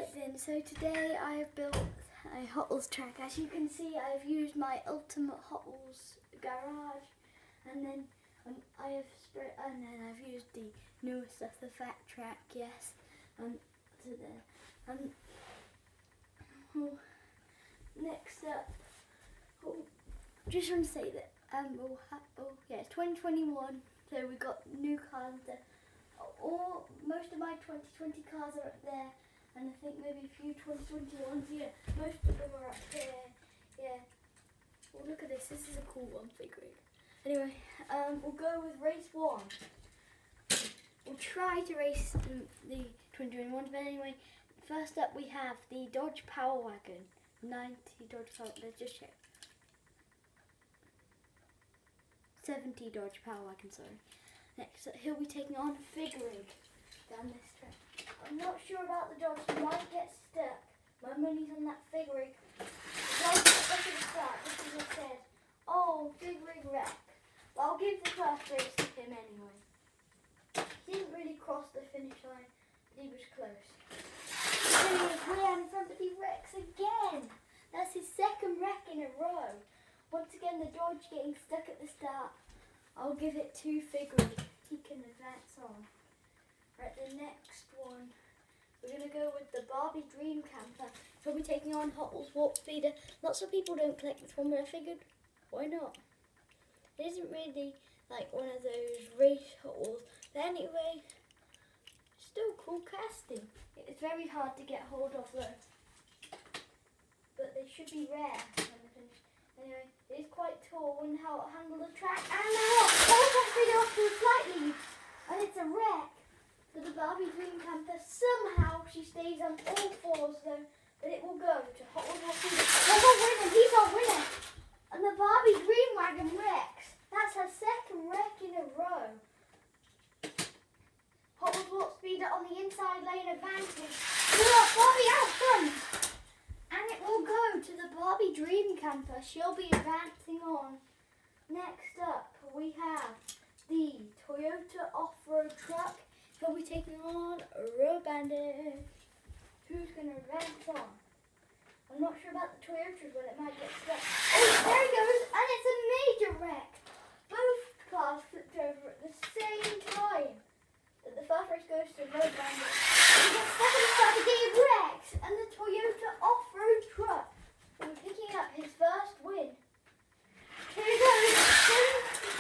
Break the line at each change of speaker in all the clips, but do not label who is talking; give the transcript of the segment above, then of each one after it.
Right then, so today I have built a Hot Wheels track. As you can see, I've used my Ultimate Hot Wheels garage, and then I've used the newest stuff, the Fat Track. Yes, so there. Next up, just want to say that it's 2021, so we got new cars there. Most of my 2020 cars are up there, and I think maybe a few 2021s. Yeah, most of them are up there. Yeah. Well, look at this. This is a cool one figuring. Anyway, we'll go with race 1. We'll try to race the 2021, but anyway, first up we have the Dodge Power Wagon. 90 Dodge Power. Let's just check. 70 Dodge Power Wagon. Sorry. Next up, he'll be taking on figuring down this track. I'm not sure about the Dodge. He might get stuck. My money's on that figuring. Right at the start, this is what it said. Oh, figuring wreck. But I'll give the first race to him anyway. He didn't really cross the finish line, but he was close. Then he was way out in front, but he wrecks again. That's his second wreck in a row. Once again, the Dodge getting stuck at the start. I'll give it to figuring. He can advance on. Right, the next one, we're going to go with the Barbie Dream Camper. He'll be taking on Hot Wheels Warp Speeder. Lots of people don't collect this one, but I figured, why not? It isn't really like one of those race Hot Wheels. But anyway, still cool casting. It's very hard to get hold of though. But they should be rare when they're finished. Anyway, it is quite tall. Wonder how it'll handle the track. And now, off to a slight lead. And it's a wreck. So the Barbie Dream Camper, somehow she stays on all fours though. But it will go to Hot Wheels. He's our winner. And the Barbie Dream Wagon wrecks. That's her second wreck in a row. Hot Wheels Warp Speeder on the inside lane advantage. Barbie out front. And it will go to the Barbie Dream Camper. She'll be advancing on. Next up, we have the Toyota Off-Road Truck. He'll be taking on Road Bandit. Who's going to advance on? I'm not sure about the Toyotas, but it might get stuck. Oh, there he goes, and it's a major wreck. Both cars flipped over at the same time. But the first race goes to Road Bandit. He gets stuck in the start again, wrecks, and the Toyota Off-Road Truck will be picking up his first win. Here he goes.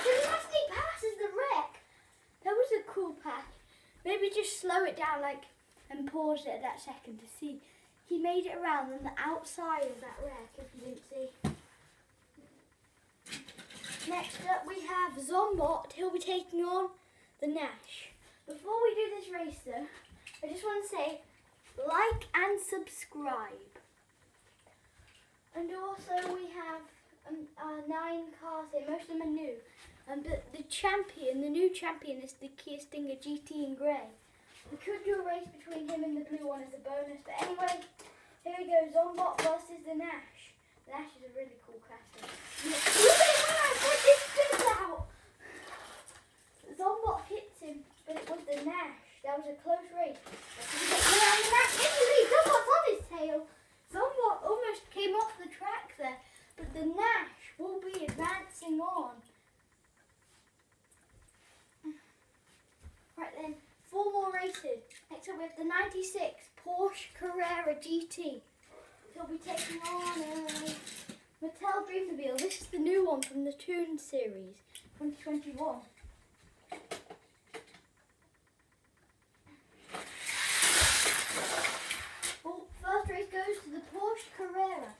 He passes the wreck. That was a cool pass. Maybe just slow it down and pause it at that second to see. He made it around on the outside of that wreck, if you didn't see. Next up we have Zombot. He'll be taking on the Nash. Before we do this race though, I just want to say like and subscribe. And also we have 9 cars here, most of them are new. But the new champion is the Kia Stinger GT in grey. We could do a race between him and the blue one as a bonus, but anyway, here we go, Zombot versus the Nash. The Nash is a really cool caster. Look at him when I put this spins out! Zombot hits him, but it was the Nash. That was a close race. The Nash in the lead, Zombot's on his tail. Zombot almost came off the track there, but the Nash will be advancing on. Right then, 4 more races. Next up we have the 96 Porsche Carrera GT. He'll be taking on Mattel Dreammobile. This is the new one from the Toon series, 2021. Well, first race goes to the Porsche Carrera.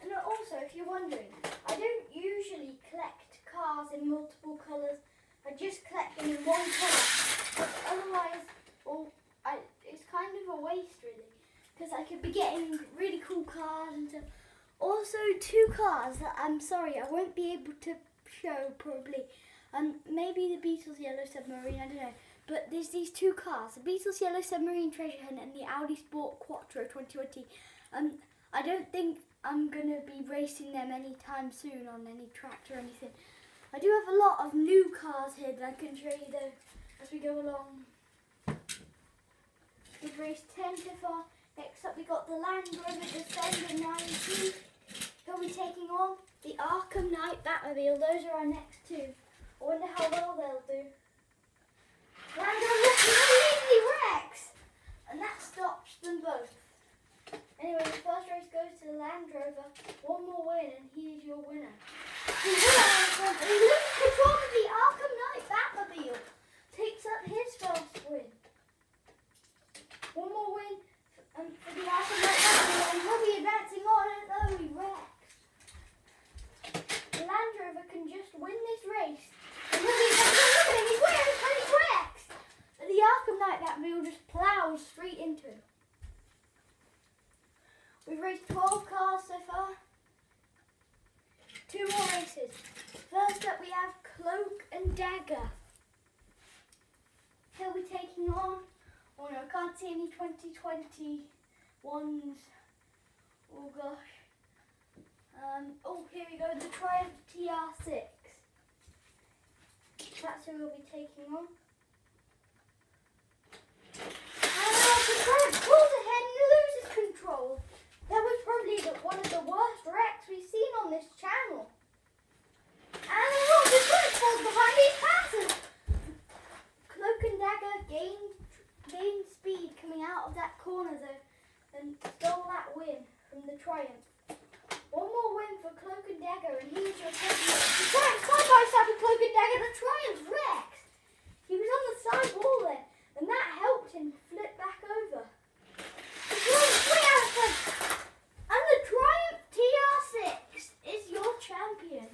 And also, if you're wondering, I don't usually collect cars in multiple colours. I just collect them in one colour. But otherwise, it's kind of a waste really. Because I could be getting really cool cars and stuff. Also, 2 cars that I'm sorry, I won't be able to show probably. Maybe the Beatles Yellow Submarine, I don't know. But there's these 2 cars, the Beatles Yellow Submarine Treasure Hunt and the Audi Sport Quattro 2020. I don't think I'm going to be racing them anytime soon on any tracks or anything. I do have a lot of new cars here that I can show you though as we go along. We've raced 10 so far. Next up we got the Land Rover Defender 90. He'll be taking on the Arkham Knight Batmobile. Those are our next two. I wonder how well they'll do. Land Rover completely wrecks! And that stops them both. Anyway, the first race goes to the Land Rover. One more win and he is your winner. He loses control of the Arkham Knight Batmobile. Takes up his first win. One more win for the Arkham Knight Batmobile and he'll be advancing on and though he wrecks. The Land Rover can just win this race. And he'll be advancing. Look at him, he wins and he wrecks. And the Arkham Knight Batmobile just plows straight into him. We've raced 12 cars so far. 2 more races. First up we have Cloak and Dagger. He'll be taking on, oh no, I can't see any 2021s. Oh gosh. Oh, here we go, the Triumph TR6. That's who we'll be taking on. And the Triumph pulls ahead and loses control. That was probably one of the worst wrecks we've seen on this channel. And the Triumph falls behind these passes. Cloak and Dagger gained speed coming out of that corner though and stole that win from the Triumph. One more win for Cloak and Dagger and he's your champion. The Triumph side by side with Cloak and Dagger. The Triumph wrecks. He was on the side wall there and that helped him flip back over. The Triumph way out of front. And the Triumph TR6 is your champion.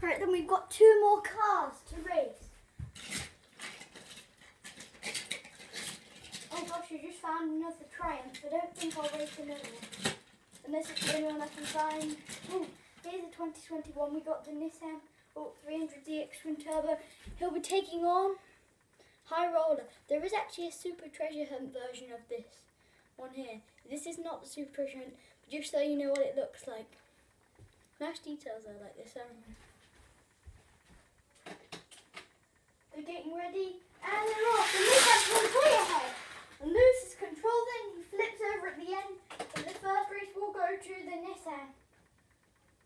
Alright, then we've got 2 more cars to race. Oh gosh, I just found another Triumph. I don't think I'll race another one. Unless it's the only one I can find. Oh, here's a 2021. We got the Nissan 300ZX Twin Turbo. He'll be taking on High Roller. There is actually a Super Treasure Hunt version of this one here. This is not the Super Treasure Hunt, but just so you know what it looks like. Nice details though, like this. They're getting ready and they're off. The Nissan's going way ahead and loses control then. He flips over at the end. But the first race will go to the Nissan.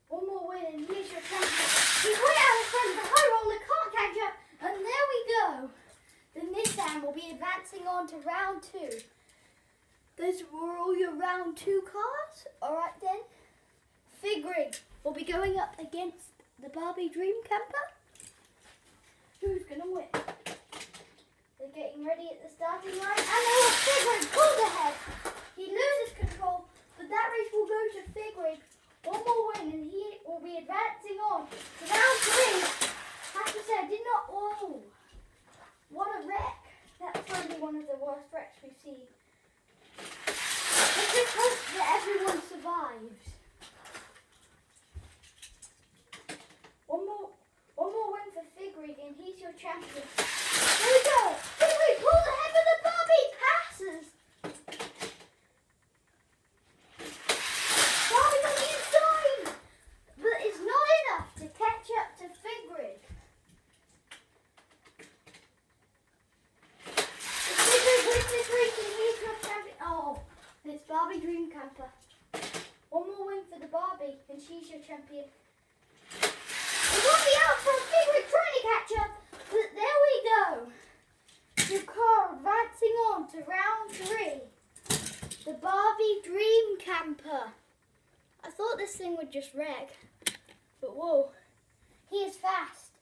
One more win and here's your champion. He's way out in front. The High Roller can't catch up. And there we go. The Nissan will be advancing on to round 2. Those were all your round 2 cars. Alright then. Fig Rig will be going up against the Barbie Dream Camper. Who's going to win? They're getting ready at the starting line. And they will Fig Rig pulls ahead. He loses control. But that race will go to Fig Rig. One more win and he will be advancing on to round 3. I have to say, I did not, whoa, what a wreck. That's probably one of the worst wrecks we've seen. Let's just hope that everyone survives. One more win for Fig Rig and he's your champion. There we go. Fig Rig pulls ahead with the Barbie passes. It's Barbie Dream Camper. One more win for the Barbie and she's your champion. We won't be out for a Fig Rig trying to catch up, but there we go. Your car advancing on to round 3. The Barbie Dream Camper. I thought this thing would just wreck, but whoa, he is fast.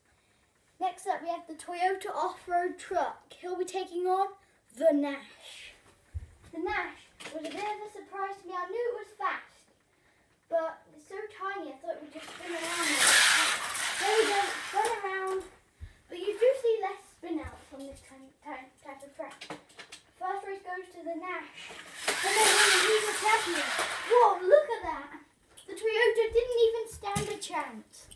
Next up we have the Toyota Off-Road Truck. He'll be taking on the Nash. The Nash was a bit of a surprise to me. I knew it was fast, but it's so tiny I thought it would just spin around. There we go, spin around. But you do see less spin outs on this type of track. First race goes to the Nash. And then he's a champion. Whoa, look at that. The Toyota didn't even stand a chance.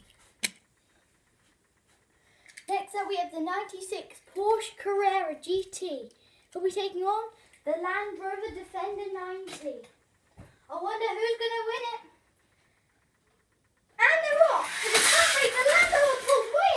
Next up we have the 96 Porsche Carrera GT. He'll be taking on the Land Rover Defender 90. I wonder who's going to win it. And they're off. For the country, the Land Rover pulls way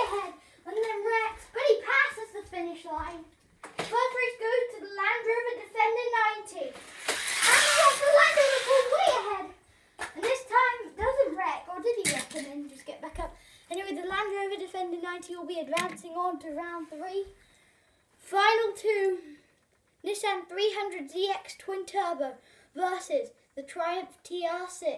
Defender 90 will be advancing on to round 3. Final 2, Nissan 300ZX Twin Turbo versus the Triumph TR6.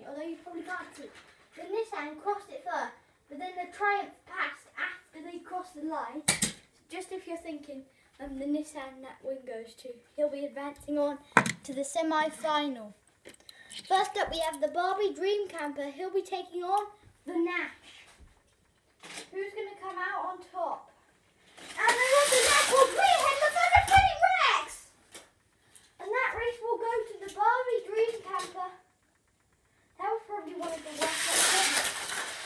Although you probably can't see, the Nissan crossed it first, but then the Triumph passed after they crossed the line. Just if you're thinking, the Nissan that win goes to, he'll be advancing on to the semi-final. First up, we have the Barbie Dream Camper. He'll be taking on the Nash. Who's going to come out on top? And then the Nash will spearhead the Thunder Rex! And that race will go to the Barbie Dream Camper. That was probably one of the worst ones.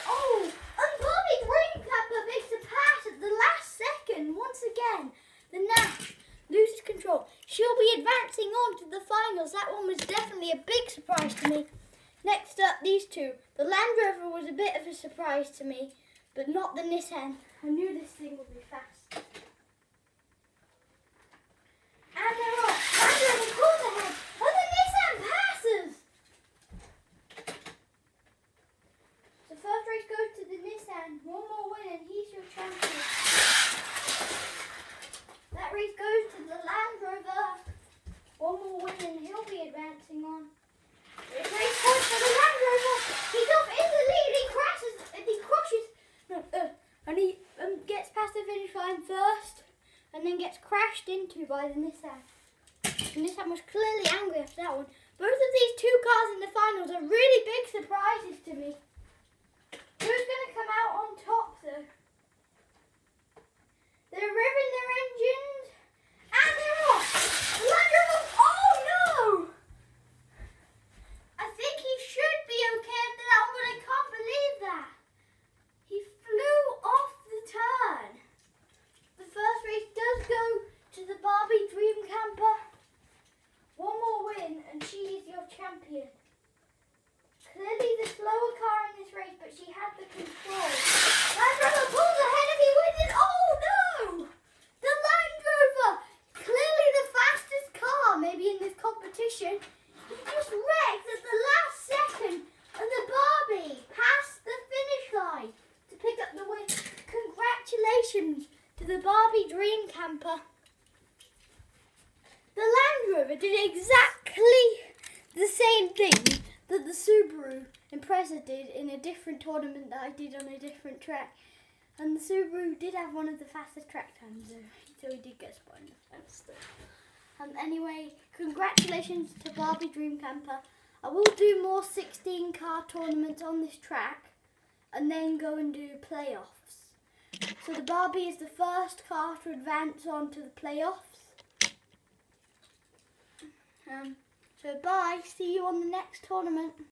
Oh, and Barbie Dream Camper makes a pass at the last second. Once again, the Nash loses control. She'll be advancing on to the finals. That one was definitely a big surprise to me. Next up, these two. The Land Rover was a bit of a surprise to me, but not the Nissan. I knew this thing would be fast. And they're off. Land Rover pulls ahead. And the Nissan passes. The first race goes to the Nissan. One more win and he's your champion. That race goes to the Land Rover. One more win and he'll be advancing on. This race goes for the Land Rover. He's off in the lead. He crashes. And he gets past the finish line first, and then gets crashed into by the Nissan. The Nissan was clearly angry after that one. Both of these two cars in the finals are really big surprises to me. Who's going to come out on top though? They're revving their engines and they're off. Land Rover, oh no! I think he should be okay after that one, but I can't believe that. He flew off the turn. The first race does go to the Barbie Dream Camper. One more win and she is your champion. Clearly the slower car in this race, but she had the control. Land Rover pulls ahead and he wins it. Oh no! The Land Rover, clearly the fastest car maybe in this competition. He just wrecked at the last second and the Barbie passed the finish line to pick up the win. Congratulations to the Barbie Dream Camper. The Land Rover did exactly the same thing that the Subaru Impreza did in a different tournament that I did on a different track. And the Subaru did have one of the fastest track times, so he did get spotted in the fence. Anyway, congratulations to Barbie Dream Camper. I will do more 16 car tournaments on this track and then go and do playoffs. So the Barbie is the first car to advance on to the playoffs. So bye, see you on the next tournament.